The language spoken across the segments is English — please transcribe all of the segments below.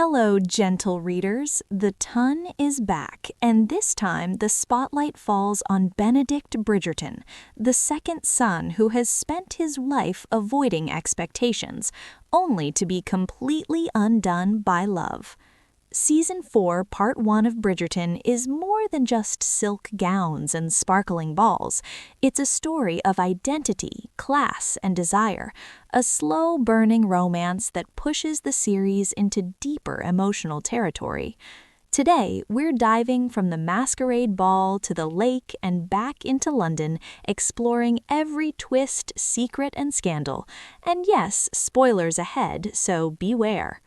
Hello, gentle readers. The Ton is back, and this time the spotlight falls on Benedict Bridgerton, the second son who has spent his life avoiding expectations, only to be completely undone by love. Season 4, Part 1 of Bridgerton is more than just silk gowns and sparkling balls. It's a story of identity, class, and desire, a slow-burning romance that pushes the series into deeper emotional territory. Today, we're diving from the masquerade ball to the lake and back into London, exploring every twist, secret, and scandal. And yes, spoilers ahead, so beware.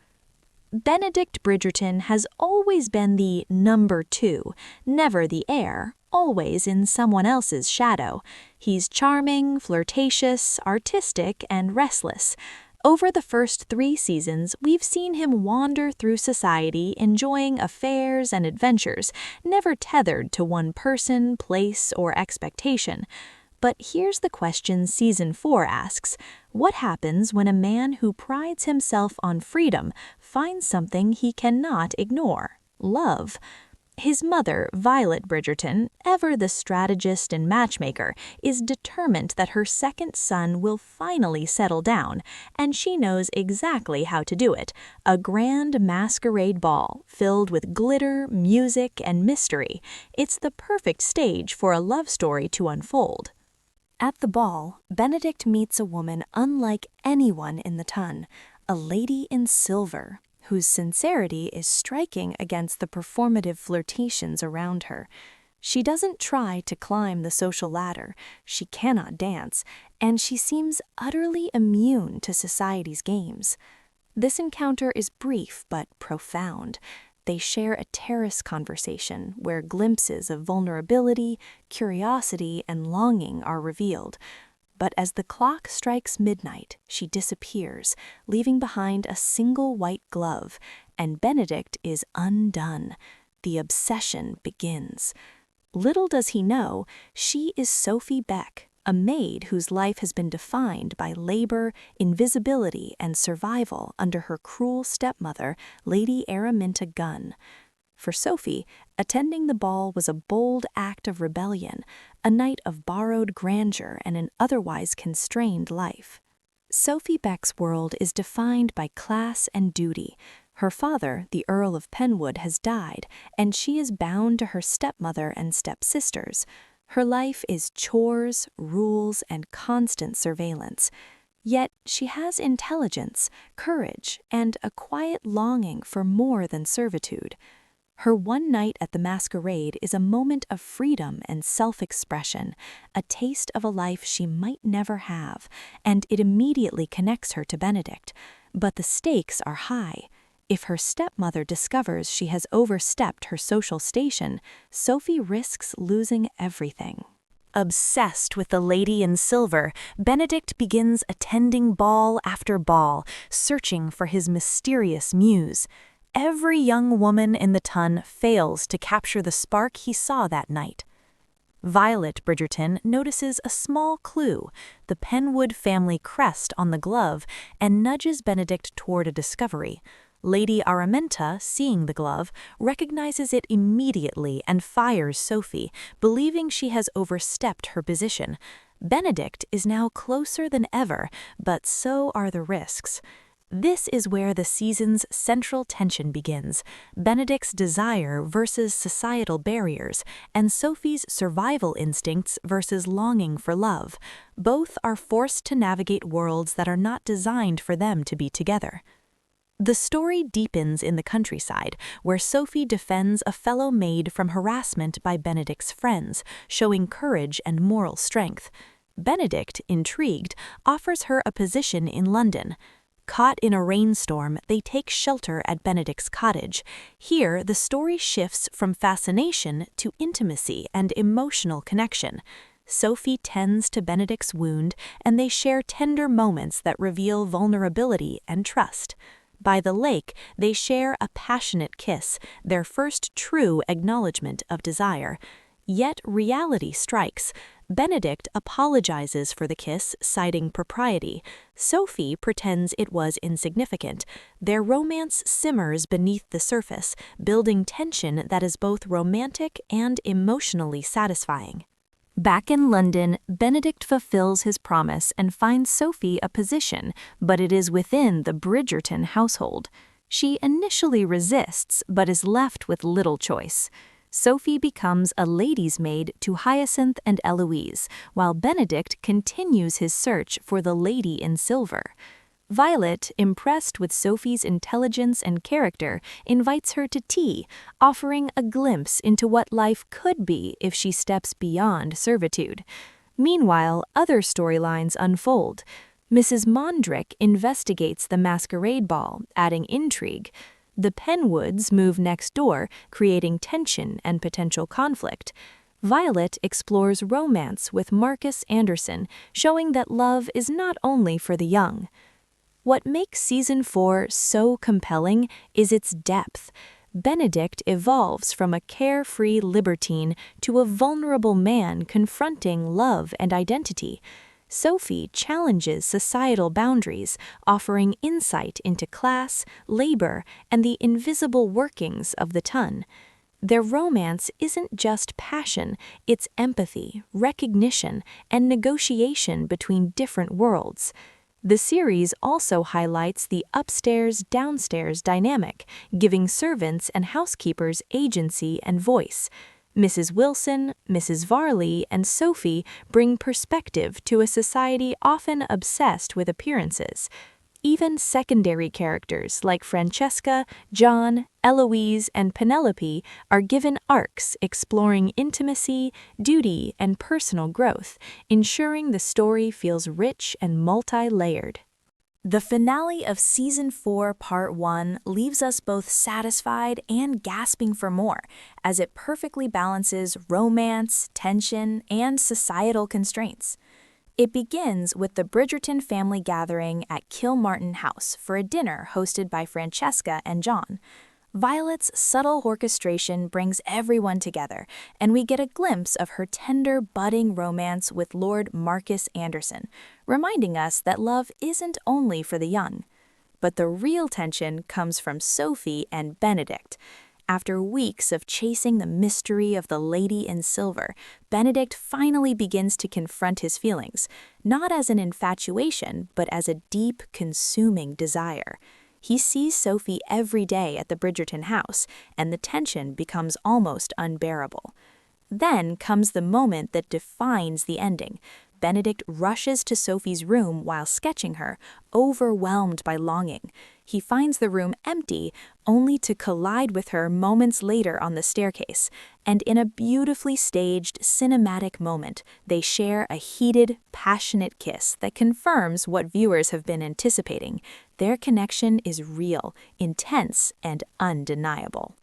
Benedict Bridgerton has always been the number 2, never the heir, always in someone else's shadow. He's charming, flirtatious, artistic, and restless. Over the first 3 seasons, we've seen him wander through society, enjoying affairs and adventures, never tethered to one person, place, or expectation. But here's the question Season 4 asks: what happens when a man who prides himself on freedom finds something he cannot ignore? Love. His mother, Violet Bridgerton, ever the strategist and matchmaker, is determined that her second son will finally settle down, and she knows exactly how to do it: a grand masquerade ball filled with glitter, music, and mystery. It's the perfect stage for a love story to unfold. At the ball, Benedict meets a woman unlike anyone in the Ton, a lady in silver, whose sincerity is striking against the performative flirtations around her. She doesn't try to climb the social ladder, she cannot dance, and she seems utterly immune to society's games. This encounter is brief but profound. They share a terrace conversation where glimpses of vulnerability, curiosity, and longing are revealed. But as the clock strikes midnight, she disappears, leaving behind a single white glove, and Benedict is undone. The obsession begins. Little does he know, she is Sophie Baek, a maid whose life has been defined by labor, invisibility, and survival under her cruel stepmother, Lady Araminta Gunn. For Sophie, attending the ball was a bold act of rebellion, a night of borrowed grandeur and an otherwise constrained life. Sophie Baek's world is defined by class and duty. Her father, the Earl of Penwood, has died, and she is bound to her stepmother and stepsisters. Her life is chores, rules, and constant surveillance. Yet she has intelligence, courage, and a quiet longing for more than servitude. Her one night at the masquerade is a moment of freedom and self-expression, a taste of a life she might never have, and it immediately connects her to Benedict. But the stakes are high. If her stepmother discovers she has overstepped her social station, Sophie risks losing everything. Obsessed with the lady in silver, Benedict begins attending ball after ball, searching for his mysterious muse. Every young woman in the Ton fails to capture the spark he saw that night. Violet Bridgerton notices a small clue, the Penwood family crest on the glove, and nudges Benedict toward a discovery. Lady Araminta, seeing the glove, recognizes it immediately and fires Sophie, believing she has overstepped her position. Benedict is now closer than ever, but so are the risks. This is where the season's central tension begins: Benedict's desire versus societal barriers, and Sophie's survival instincts versus longing for love. Both are forced to navigate worlds that are not designed for them to be together. The story deepens in the countryside, where Sophie defends a fellow maid from harassment by Benedict's friends, showing courage and moral strength. Benedict, intrigued, offers her a position in London. Caught in a rainstorm, they take shelter at Benedict's cottage. Here, the story shifts from fascination to intimacy and emotional connection. Sophie tends to Benedict's wound, and they share tender moments that reveal vulnerability and trust. By the lake, they share a passionate kiss, their first true acknowledgement of desire. Yet reality strikes. Benedict apologizes for the kiss, citing propriety. Sophie pretends it was insignificant. Their romance simmers beneath the surface, building tension that is both romantic and emotionally satisfying. Back in London, Benedict fulfills his promise and finds Sophie a position, but it is within the Bridgerton household. She initially resists, but is left with little choice. Sophie becomes a lady's maid to Hyacinth and Eloise, while Benedict continues his search for the lady in silver. Violet, impressed with Sophie's intelligence and character, invites her to tea, offering a glimpse into what life could be if she steps beyond servitude. Meanwhile, other storylines unfold. Mrs. Mondrick investigates the masquerade ball, adding intrigue. The Penwoods move next door, creating tension and potential conflict. Violet explores romance with Marcus Anderson, showing that love is not only for the young. What makes Season 4 so compelling is its depth. Benedict evolves from a carefree libertine to a vulnerable man confronting love and identity. Sophie challenges societal boundaries, offering insight into class, labor, and the invisible workings of the ton. Their romance isn't just passion, it's empathy, recognition, and negotiation between different worlds. The series also highlights the upstairs-downstairs dynamic, giving servants and housekeepers agency and voice. Mrs. Wilson, Mrs. Varley, and Sophie bring perspective to a society often obsessed with appearances. Even secondary characters like Francesca, John, Eloise, and Penelope are given arcs exploring intimacy, duty, and personal growth, ensuring the story feels rich and multi-layered. The finale of Season 4, Part 1 leaves us both satisfied and gasping for more, as it perfectly balances romance, tension, and societal constraints. It begins with the Bridgerton family gathering at Kilmartin House for a dinner hosted by Francesca and John. Violet's subtle orchestration brings everyone together, and we get a glimpse of her tender, budding romance with Lord Marcus Anderson, reminding us that love isn't only for the young. But the real tension comes from Sophie and Benedict. After weeks of chasing the mystery of the lady in silver, Benedict finally begins to confront his feelings, not as an infatuation, but as a deep, consuming desire. He sees Sophie every day at the Bridgerton house, and the tension becomes almost unbearable. Then comes the moment that defines the ending. Benedict rushes to Sophie's room while sketching her, overwhelmed by longing. He finds the room empty, only to collide with her moments later on the staircase, and in a beautifully staged, cinematic moment, they share a heated, passionate kiss that confirms what viewers have been anticipating. Their connection is real, intense, and undeniable.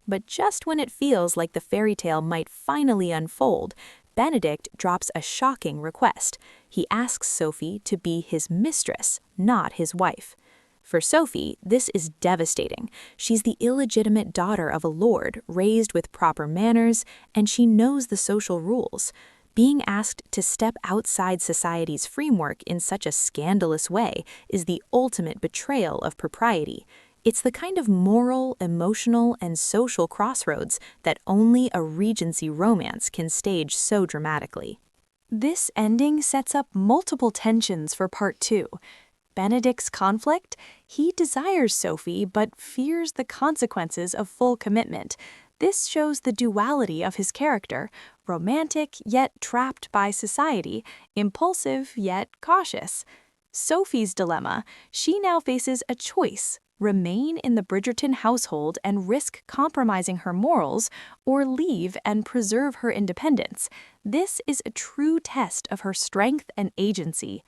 But just when it feels like the fairy tale might finally unfold, Benedict drops a shocking request. He asks Sophie to be his mistress, not his wife. For Sophie, this is devastating. She's the illegitimate daughter of a lord, raised with proper manners, and she knows the social rules. Being asked to step outside society's framework in such a scandalous way is the ultimate betrayal of propriety. It's the kind of moral, emotional, and social crossroads that only a Regency romance can stage so dramatically. This ending sets up multiple tensions for Part 2. Benedict's conflict? He desires Sophie but fears the consequences of full commitment. This shows the duality of his character, romantic yet trapped by society, impulsive yet cautious. Sophie's dilemma: she now faces a choice: remain in the Bridgerton household and risk compromising her morals, or leave and preserve her independence. This is a true test of her strength and agency.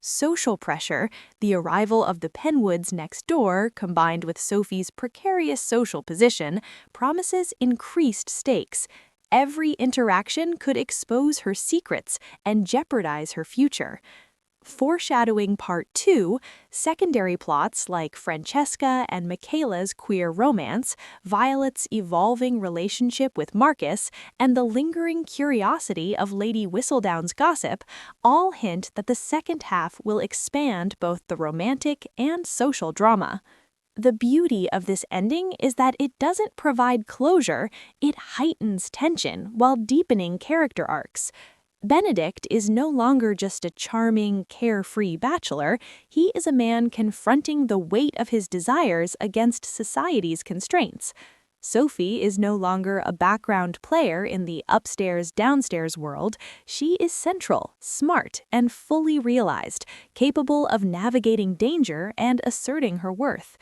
Social pressure, the arrival of the Penwoods next door, combined with Sophie's precarious social position, promises increased stakes. Every interaction could expose her secrets and jeopardize her future. Foreshadowing Part 2, secondary plots like Francesca and Michaela's queer romance, Violet's evolving relationship with Marcus, and the lingering curiosity of Lady Whistledown's gossip all hint that the second half will expand both the romantic and social drama. The beauty of this ending is that it doesn't provide closure, it heightens tension while deepening character arcs. Benedict is no longer just a charming, carefree bachelor, he is a man confronting the weight of his desires against society's constraints. Sophie is no longer a background player in the upstairs-downstairs world, she is central, smart, and fully realized, capable of navigating danger and asserting her worth.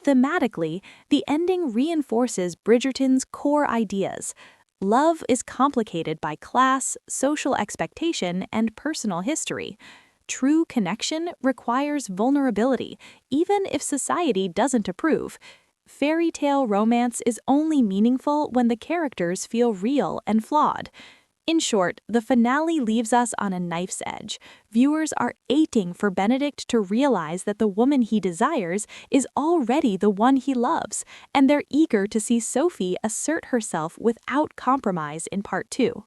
Thematically, the ending reinforces Bridgerton's core ideas. Love is complicated by class, social expectation, and personal history. True connection requires vulnerability, even if society doesn't approve. Fairy tale romance is only meaningful when the characters feel real and flawed. In short, the finale leaves us on a knife's edge. Viewers are aching for Benedict to realize that the woman he desires is already the one he loves, and they're eager to see Sophie assert herself without compromise in Part 2.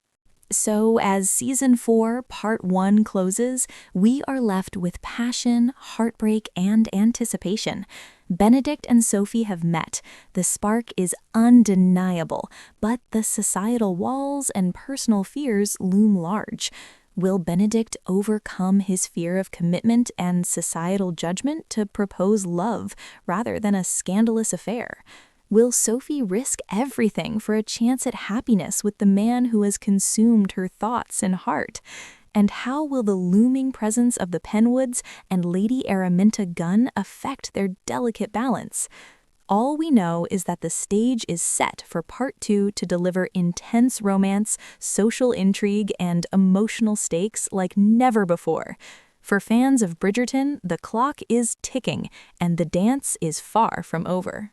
So, as Season 4, Part 1 closes, we are left with passion, heartbreak, and anticipation. Benedict and Sophie have met. The spark is undeniable, but the societal walls and personal fears loom large. Will Benedict overcome his fear of commitment and societal judgment to propose love rather than a scandalous affair? Will Sophie risk everything for a chance at happiness with the man who has consumed her thoughts and heart? And how will the looming presence of the Penwoods and Lady Araminta Gunn affect their delicate balance? All we know is that the stage is set for Part 2 to deliver intense romance, social intrigue, and emotional stakes like never before. For fans of Bridgerton, the clock is ticking, and the dance is far from over.